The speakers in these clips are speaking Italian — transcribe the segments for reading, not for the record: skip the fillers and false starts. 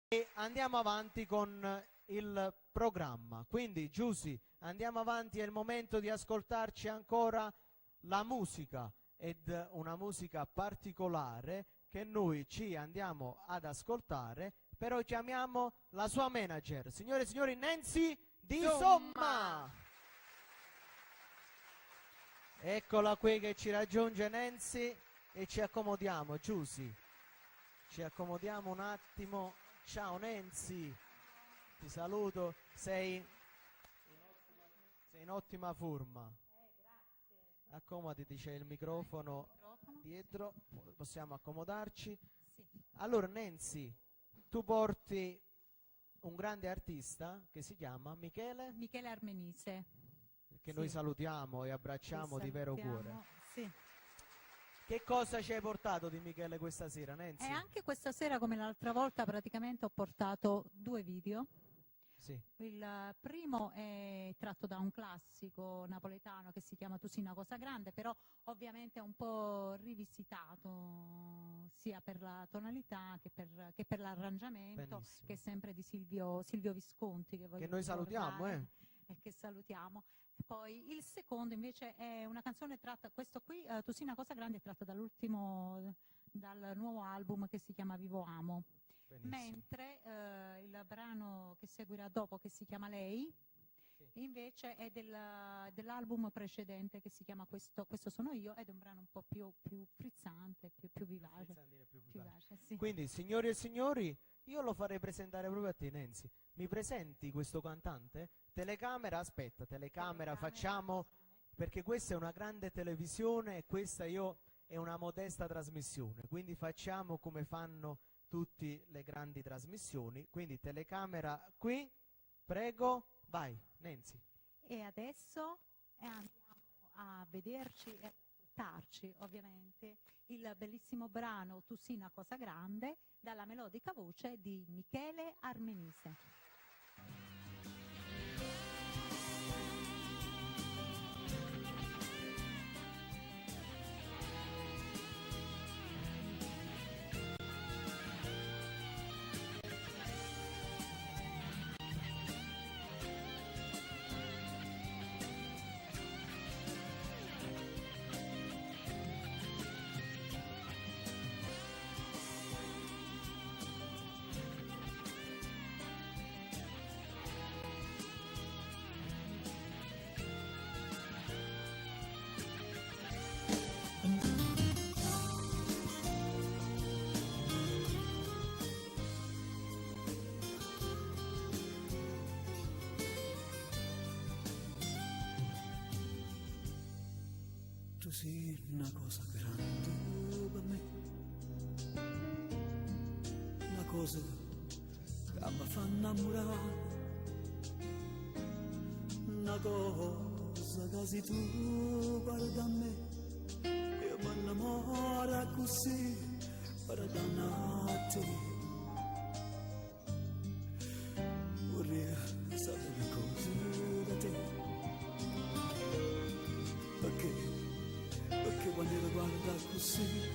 E andiamo avanti con il programma. Quindi, Giusy, andiamo avanti, è il momento di ascoltarci ancora la musica, ed una musica particolare che noi ci andiamo ad ascoltare, però chiamiamo la sua manager, signore e signori, Nancy Di Somma. Eccola qui che ci raggiunge Nancy e ci accomodiamo, Giusy. Ci accomodiamo un attimo. Ciao Nancy, ti saluto, sei in ottima forma. Grazie. Accomodati, c'è il microfono dietro, possiamo accomodarci. Sì. Allora Nancy, tu porti un grande artista che si chiama Michele Armenise. che sì. Noi salutiamo e abbracciamo di vero cuore. Sì. Che cosa ci hai portato di Michele questa sera, Nancy? E anche questa sera, come l'altra volta, praticamente ho portato 2 video. Sì. Il primo è tratto da un classico napoletano che si chiama Tu sei una cosa grande, però ovviamente è un po' rivisitato sia per la tonalità che per l'arrangiamento. Benissimo. Che è sempre di Silvio Visconti, che noi salutiamo, e che salutiamo. Poi il secondo invece è una canzone tratta, questo qui, Tu sei una cosa grande, è tratta dal nuovo album che si chiama Vivo Amo. Benissimo. Mentre il brano che seguirà dopo, che si chiama Lei, sì. Invece è dell'album precedente che si chiama Questo sono io, ed è un brano un po' più frizzante, più vivace. Più vivace. Sì. Quindi, signori e signori, io lo farei presentare proprio a te, Nancy. Mi presenti questo cantante? Telecamera, aspetta, telecamera, facciamo, perché questa è una grande televisione e questa è una modesta trasmissione, quindi facciamo come fanno tutte le grandi trasmissioni. Quindi telecamera qui, prego, vai, Nancy. E adesso andiamo a vederci e ascoltarci, ovviamente, il bellissimo brano Tu sei una cosa grande, dalla melodica voce di Michele Armenise. Tu sei una cosa grande per me, una cosa che mi fa innamorare, una cosa che se tu guarda a me, io mi innamoro così per te. Vorrei sapere le cose da te, perché quando io guardo così,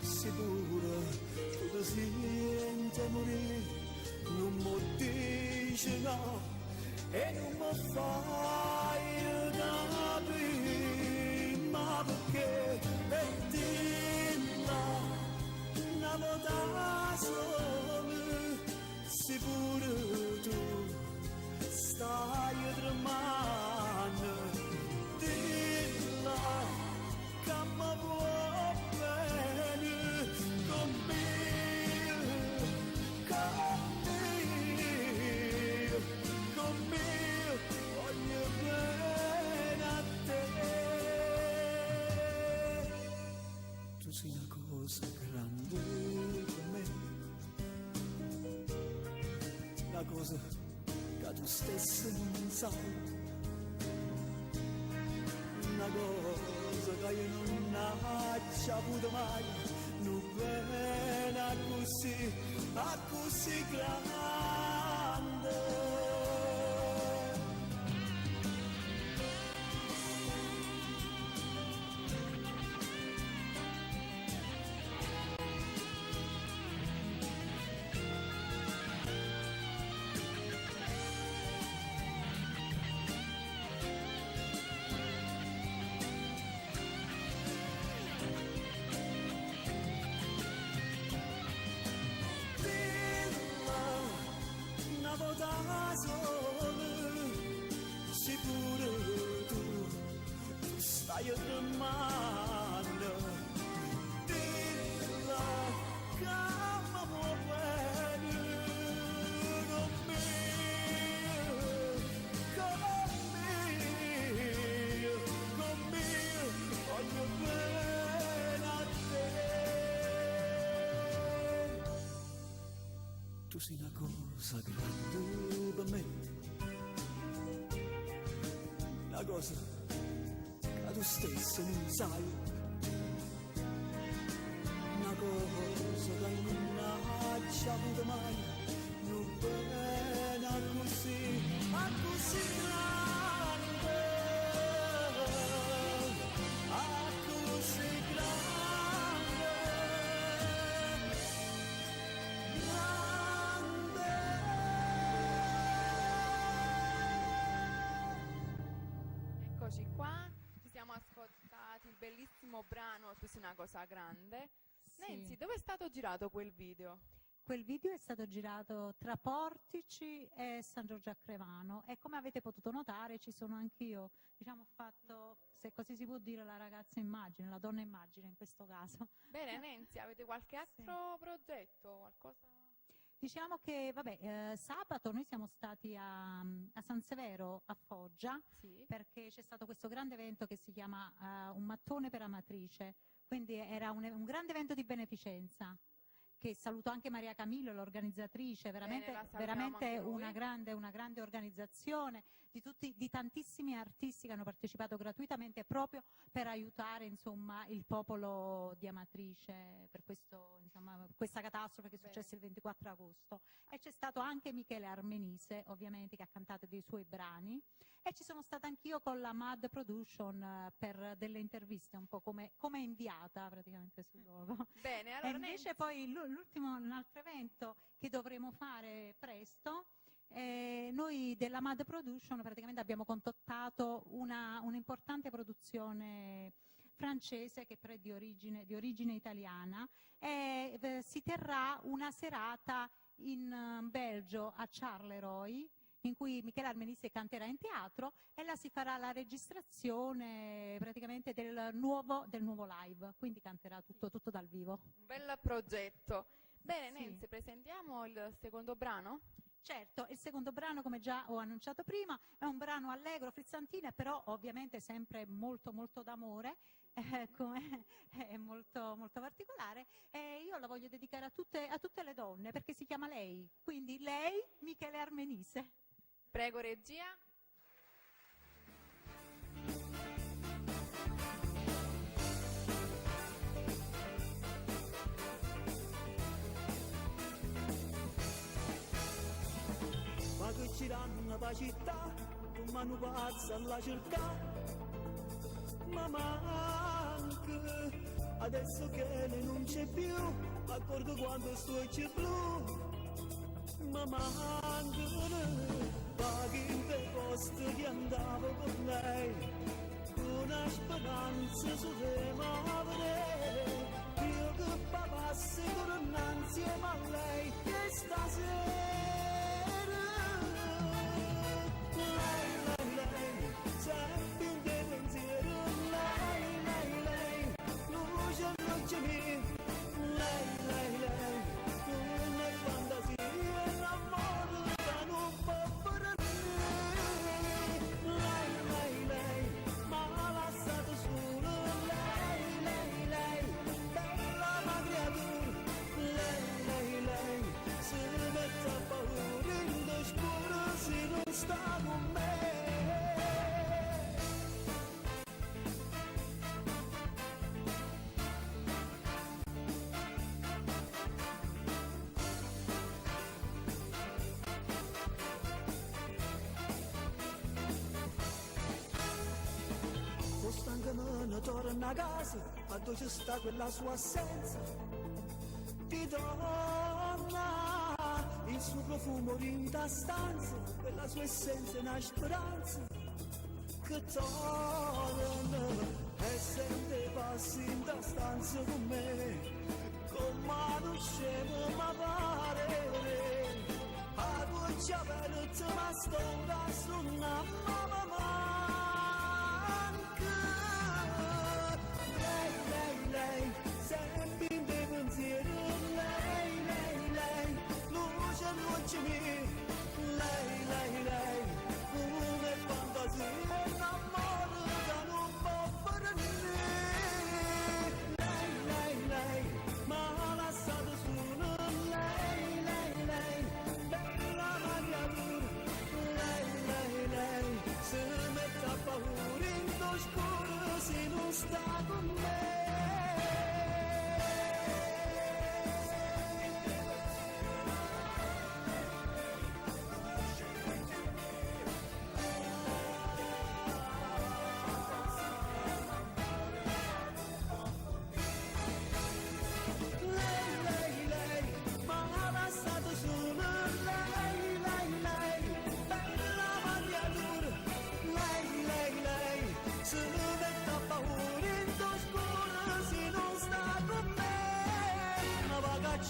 sicuro tu ti senti morire, non mi dici no e non mi fai capire, ma perché per dirla una volta sola, sicuro tu stai tremando. Cosa che tu stesso non sai, una cosa che io non ho saputo mai, non viene così grande. io domando, dilla che mi vuoi bene con me, voglio bene a te. Tu sei una cosa grande per me, una cosa che tu stesso non sai, una cosa che non hai avuto mai, non bene così grande, così grande, grande. Eccoci qua, ci siamo ascoltati il bellissimo brano Tu sei una cosa grande. Sì. Nancy, dove è stato girato quel video? Quel video è stato girato tra Portici e San Giorgio a Crevano e come avete potuto notare ci sono anch'io, diciamo ho fatto, se così si può dire, la ragazza immagine, la donna immagine in questo caso. Bene, Nancy, avete qualche altro progetto? Qualcosa? Diciamo che, vabbè, sabato noi siamo stati a San Severo, a Foggia, Sì. perché c'è stato questo grande evento che si chiama Un mattone per Amatrice, quindi era un grande evento di beneficenza, che saluto anche Maria Camillo, l'organizzatrice, veramente, la salutiamo veramente anche noi. una grande organizzazione di tantissimi artisti che hanno partecipato gratuitamente proprio per aiutare insomma, il popolo di Amatrice per questo, insomma, questa catastrofe che è successa il 24 agosto. E c'è stato anche Michele Armenise, ovviamente, che ha cantato dei suoi brani, e ci sono stata anch'io con la Mad Production per delle interviste, un po' come inviata praticamente sul luogo. Bene, E allora invece Nancy, poi un altro evento che dovremo fare presto, noi della Mad Production praticamente abbiamo contattato un'importante produzione francese che però è di origine italiana e si terrà una serata in Belgio a Charleroi in cui Michele Armenise canterà in teatro e là si farà la registrazione praticamente del nuovo live, quindi canterà tutto dal vivo. un bel progetto. Bene, Sì. Nancy, presentiamo il secondo brano? Certo, il secondo brano, come già ho annunciato prima, è un brano allegro, frizzantino, però ovviamente sempre molto molto d'amore, è molto, molto particolare, e io la voglio dedicare a tutte le donne, perché si chiama Lei, quindi lei, Michele Armenise. Prego, regia. Ma che girano per città, con mano pazza alla cerca, ma manca, adesso che lei non c'è più, accorgo quando sto c'è blu, ma manca, paghi in quei posti che andavo con lei, una speranza su tema vedere, io che papassi con insieme a lei, che stasera. Sempre un tuo pensiero, lei, luce all'occhio mio, lei, una fantasia, l'amore che non può fare lei, ma lasciato solo, lei, bella creatura, lei, se mette a paura in oscuro se non sta con me. Stanca torna a casa, a dove c'è sta quella sua assenza di donna, il suo profumo rinda stanza, quella sua essenza è una speranza che torna e sente passi in da stanza con me, con mano scemo ma pare a goccia aperta ma sto da suona mamma.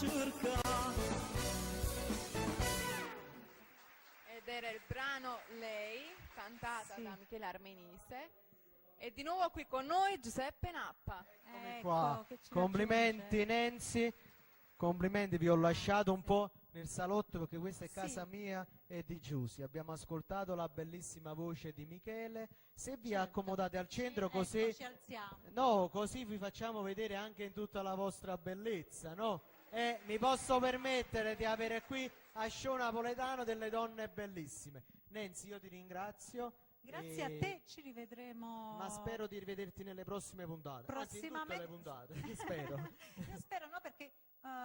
cercare. Ed era il brano Lei, cantata Sì. da Michele Armenise. E di nuovo qui con noi Giuseppe Nappa. Ecco, Qua. che ci Complimenti raggiunge. Nancy, complimenti, vi ho lasciato un po' nel salotto perché questa è Sì. casa mia e di Giusy. Abbiamo ascoltato la bellissima voce di Michele. Se vi Certo. accomodate al centro Ecco, così, ci alziamo. no, così vi facciamo vedere anche in tutta la vostra bellezza, no? E mi posso permettere di avere qui a show napoletano delle donne bellissime. Nancy, io ti ringrazio. Grazie a e- te, ci rivedremo. Ma spero di rivederti nelle prossime puntate. Anzi, in tutte le puntate, spero. Io spero no, perché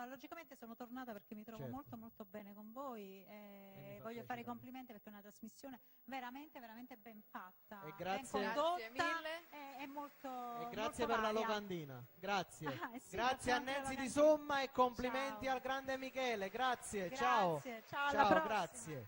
logicamente sono tornata perché mi trovo Certo. molto molto bene con voi mi e fa voglio fare piacere. i complimenti perché è una trasmissione veramente veramente ben fatta, E grazie- ben Grazie condotta mille. e molto E grazie molto per la varia. locandina, grazie. Ah, sì, Grazie a facciamo anche la Nancy di locandina. Somma e complimenti Ciao. al grande Michele, grazie, ciao. Grazie, ciao, alla Ciao, prossima. grazie.